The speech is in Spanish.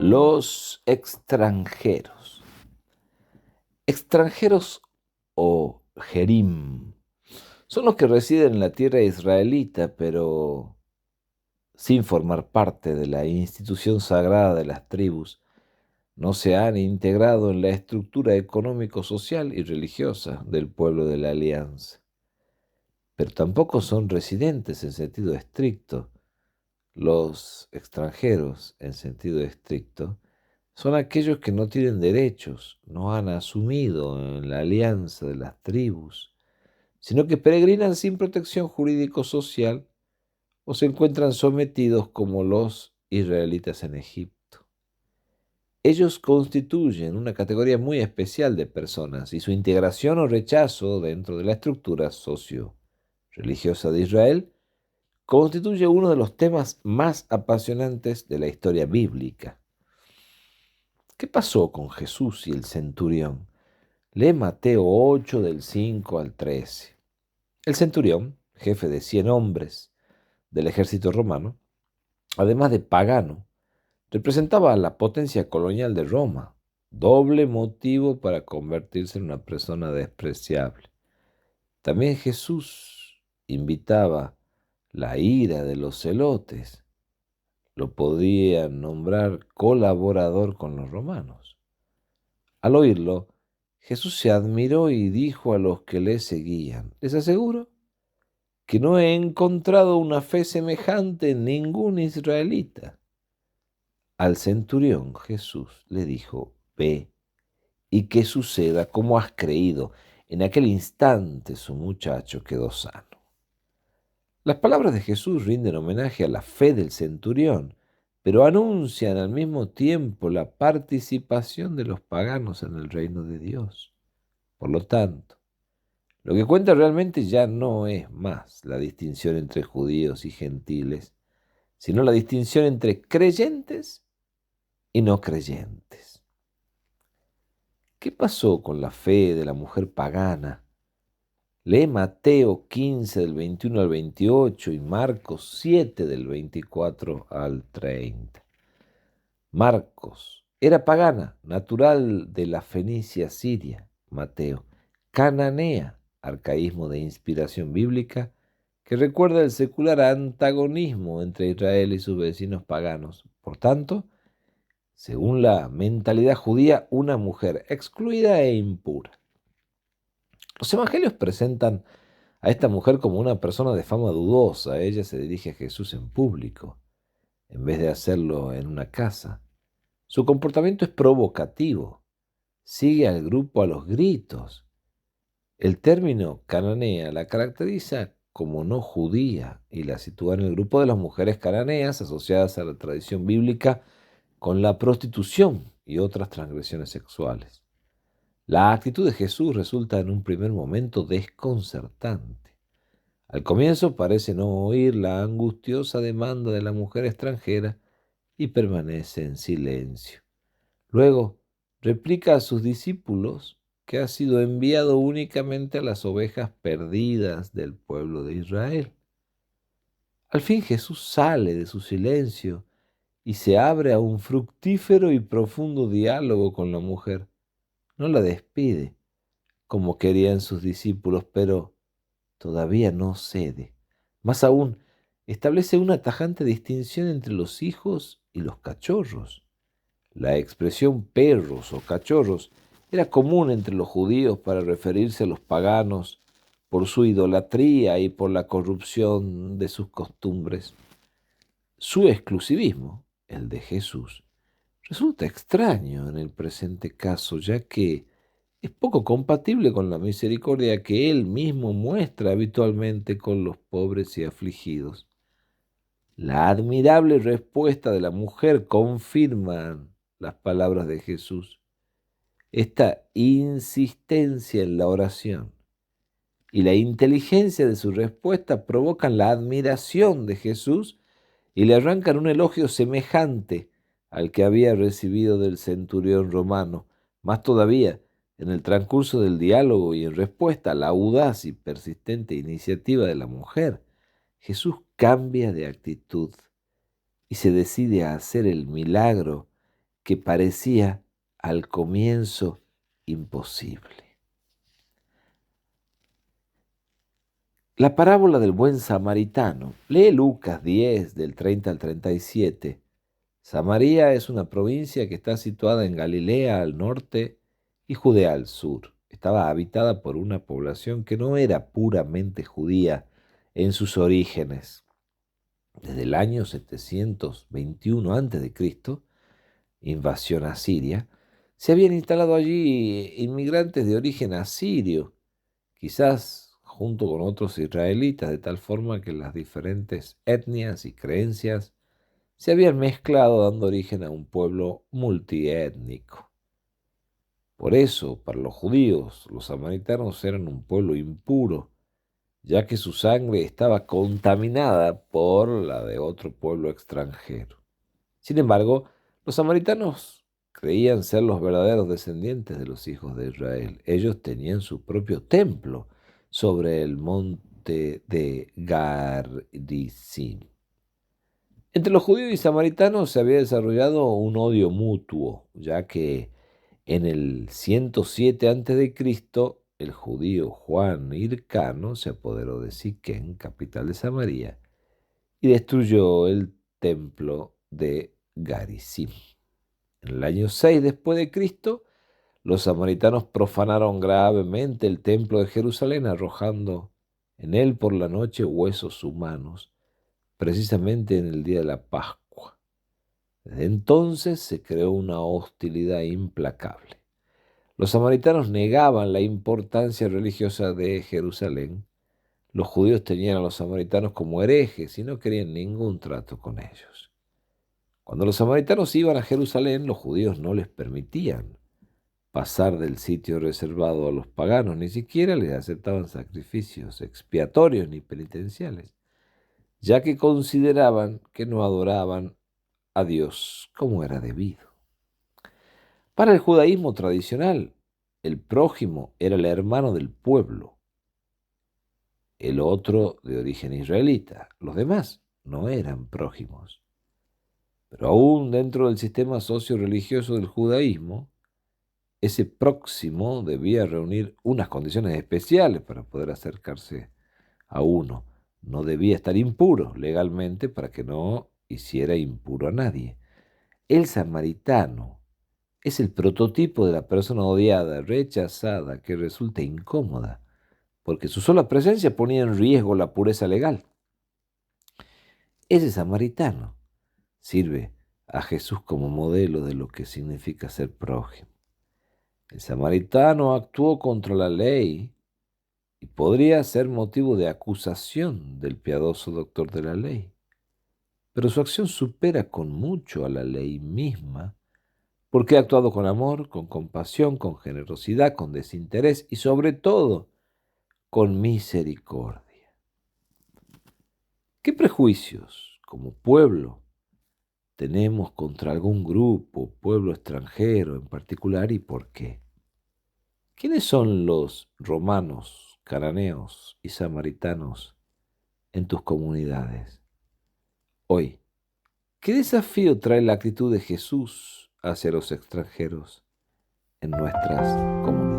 Los extranjeros. Extranjeros o Gerim son los que residen en la tierra israelita, pero sin formar parte de la institución sagrada de las tribus, no se han integrado en la estructura económico-social y religiosa del pueblo de la alianza. Pero tampoco son residentes en sentido estricto. Los extranjeros, en sentido estricto, son aquellos que no tienen derechos, no han asumido en la alianza de las tribus, sino que peregrinan sin protección jurídico-social o se encuentran sometidos como los israelitas en Egipto. Ellos constituyen una categoría muy especial de personas y su integración o rechazo dentro de la estructura socio-religiosa de Israel constituye uno de los temas más apasionantes de la historia bíblica. ¿Qué pasó con Jesús y el centurión? Lee Mateo 8 del 5 al 13. El centurión, jefe de 100 hombres del ejército romano, además de pagano, representaba a la potencia colonial de Roma, doble motivo para convertirse en una persona despreciable. También Jesús invitaba la ira de los celotes. Lo podían nombrar colaborador con los romanos. Al oírlo, Jesús se admiró y dijo a los que le seguían: les aseguro que no he encontrado una fe semejante en ningún israelita. Al centurión Jesús le dijo: ve y que suceda como has creído. En aquel instante su muchacho quedó sano. Las palabras de Jesús rinden homenaje a la fe del centurión, pero anuncian al mismo tiempo la participación de los paganos en el reino de Dios. Por lo tanto, lo que cuenta realmente ya no es más la distinción entre judíos y gentiles, sino la distinción entre creyentes y no creyentes. ¿Qué pasó con la fe de la mujer pagana? Lee Mateo 15 del 21 al 28 y Marcos 7 del 24 al 30. Marcos era pagana, natural de la Fenicia siria. Mateo, cananea, arcaísmo de inspiración bíblica que recuerda el secular antagonismo entre Israel y sus vecinos paganos. Por tanto, según la mentalidad judía, una mujer excluida e impura. Los evangelios presentan a esta mujer como una persona de fama dudosa. Ella se dirige a Jesús en público, en vez de hacerlo en una casa. Su comportamiento es provocativo. Sigue al grupo a los gritos. El término cananea la caracteriza como no judía y la sitúa en el grupo de las mujeres cananeas asociadas a la tradición bíblica con la prostitución y otras transgresiones sexuales. La actitud de Jesús resulta en un primer momento desconcertante. Al comienzo parece no oír la angustiosa demanda de la mujer extranjera y permanece en silencio. Luego replica a sus discípulos que ha sido enviado únicamente a las ovejas perdidas del pueblo de Israel. Al fin Jesús sale de su silencio y se abre a un fructífero y profundo diálogo con la mujer. No la despide, como querían sus discípulos, pero todavía no cede. Más aún, establece una tajante distinción entre los hijos y los cachorros. La expresión perros o cachorros era común entre los judíos para referirse a los paganos por su idolatría y por la corrupción de sus costumbres. Su exclusivismo, el de Jesús, resulta extraño en el presente caso, ya que es poco compatible con la misericordia que él mismo muestra habitualmente con los pobres y afligidos. La admirable respuesta de la mujer confirma las palabras de Jesús. Esta insistencia en la oración y la inteligencia de su respuesta provocan la admiración de Jesús y le arrancan un elogio semejante al que había recibido del centurión romano. Más todavía, en el transcurso del diálogo y en respuesta a la audaz y persistente iniciativa de la mujer, Jesús cambia de actitud y se decide a hacer el milagro que parecía al comienzo imposible. La parábola del buen samaritano. Lee Lucas 10, del 30 al 37. Samaria es una provincia que está situada en Galilea al norte y Judea al sur. Estaba habitada por una población que no era puramente judía en sus orígenes. Desde el año 721 a.C., invasión asiria, se habían instalado allí inmigrantes de origen asirio, quizás junto con otros israelitas, de tal forma que las diferentes etnias y creencias se habían mezclado dando origen a un pueblo multiétnico. Por eso, para los judíos, los samaritanos eran un pueblo impuro, ya que su sangre estaba contaminada por la de otro pueblo extranjero. Sin embargo, los samaritanos creían ser los verdaderos descendientes de los hijos de Israel. Ellos tenían su propio templo sobre el monte de Garizim. Entre los judíos y samaritanos se había desarrollado un odio mutuo, ya que en el 107 a.C., el judío Juan Hircano se apoderó de Siquén, capital de Samaria, y destruyó el templo de Garizim. En el año 6 después de Cristo, los samaritanos profanaron gravemente el templo de Jerusalén, arrojando en él por la noche huesos humanos, precisamente en el día de la Pascua. Desde entonces se creó una hostilidad implacable. Los samaritanos negaban la importancia religiosa de Jerusalén. Los judíos tenían a los samaritanos como herejes y no querían ningún trato con ellos. Cuando los samaritanos iban a Jerusalén, los judíos no les permitían pasar del sitio reservado a los paganos, ni siquiera les aceptaban sacrificios expiatorios ni penitenciales, ya que consideraban que no adoraban a Dios como era debido. Para el judaísmo tradicional, el prójimo era el hermano del pueblo, el otro de origen israelita. Los demás no eran prójimos. Pero aún dentro del sistema socio-religioso del judaísmo, ese próximo debía reunir unas condiciones especiales para poder acercarse a uno. No debía estar impuro legalmente para que no hiciera impuro a nadie. El samaritano es el prototipo de la persona odiada, rechazada, que resulta incómoda, porque su sola presencia ponía en riesgo la pureza legal. Ese samaritano sirve a Jesús como modelo de lo que significa ser prójimo. El samaritano actuó contra la ley y podría ser motivo de acusación del piadoso doctor de la ley. Pero su acción supera con mucho a la ley misma, porque ha actuado con amor, con compasión, con generosidad, con desinterés y sobre todo con misericordia. ¿Qué prejuicios como pueblo tenemos contra algún grupo, pueblo extranjero en particular y por qué? ¿Quiénes son los romanos, cananeos y samaritanos en tus comunidades? Hoy, ¿qué desafío trae la actitud de Jesús hacia los extranjeros en nuestras comunidades?